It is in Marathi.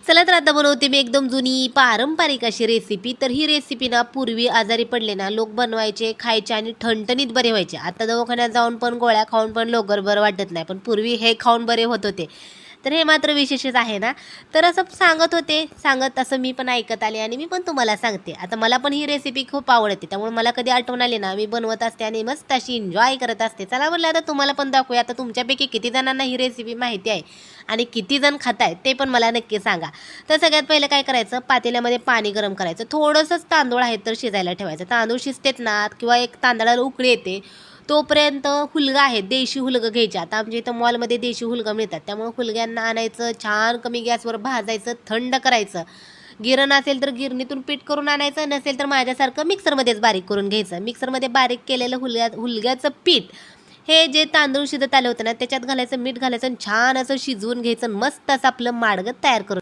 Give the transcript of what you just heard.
चला तर आता बनवते मी एकदम जुनी पारंपरिक अशी रेसिपी. तर ही रेसिपी ना पूर्वी आजारी पडले ना लोक बनवायचे, खायचे आणि ठणठणीत बरे व्हायचे. आता दवाखान्यात जाऊन पण गोळ्या खाऊन पण लवकर बरं वाटत नाही. पण पूर्वी हे खाऊन बरे होत होते. तर हे मात्र विशेषच आहे ना. तर असं सांगत होते, सांगत असं मी पण ऐकत आले आणि मी पण तुम्हाला सांगते. आता मला पण ही रेसिपी खूप आवडते. त्यामुळे मला कधी आठवण आली ना, मी बनवत असते आणि मस्त अशी एन्जॉय करत असते. चला म्हटलं आता तुम्हाला पण दाखवूया. आता तुमच्यापैकी किती जणांना ही रेसिपी माहिती आहे आणि किती जण खातायत ते पण मला नक्की सांगा. तर सगळ्यात पहिलं काय करायचं, पातेल्यामध्ये पाणी गरम करायचं. थोडंसंच तांदूळ आहेत तर शिजायला ठेवायचं. तांदूळ शिजतेत ना किंवा एक तांदळाला उकळी येते, तोपर्यंत हुलगा आहे, देशी हुलगं घ्यायचे. आता आमच्या इथं मॉलमध्ये देशी हुलगं मिळतात. त्यामुळे हुलग्यांना आणायचं, छान कमी गॅसवर भाजायचं, थंड करायचं. गिरण असेल तर गिरणीतून पीठ करून आणायचं, नसेल तर माझ्यासारखं मिक्सरमध्येच बारीक करून घ्यायचं. मिक्सरमध्ये बारीक केलेलं हुलग्याचं पीठ हे जे तांदूळ शिजत आले होते ना, त्याच्यात घालायचं, मीठ घालायचं आणि छान असं शिजवून घ्यायचं. मस्त असं आपलं माडगं तयार करून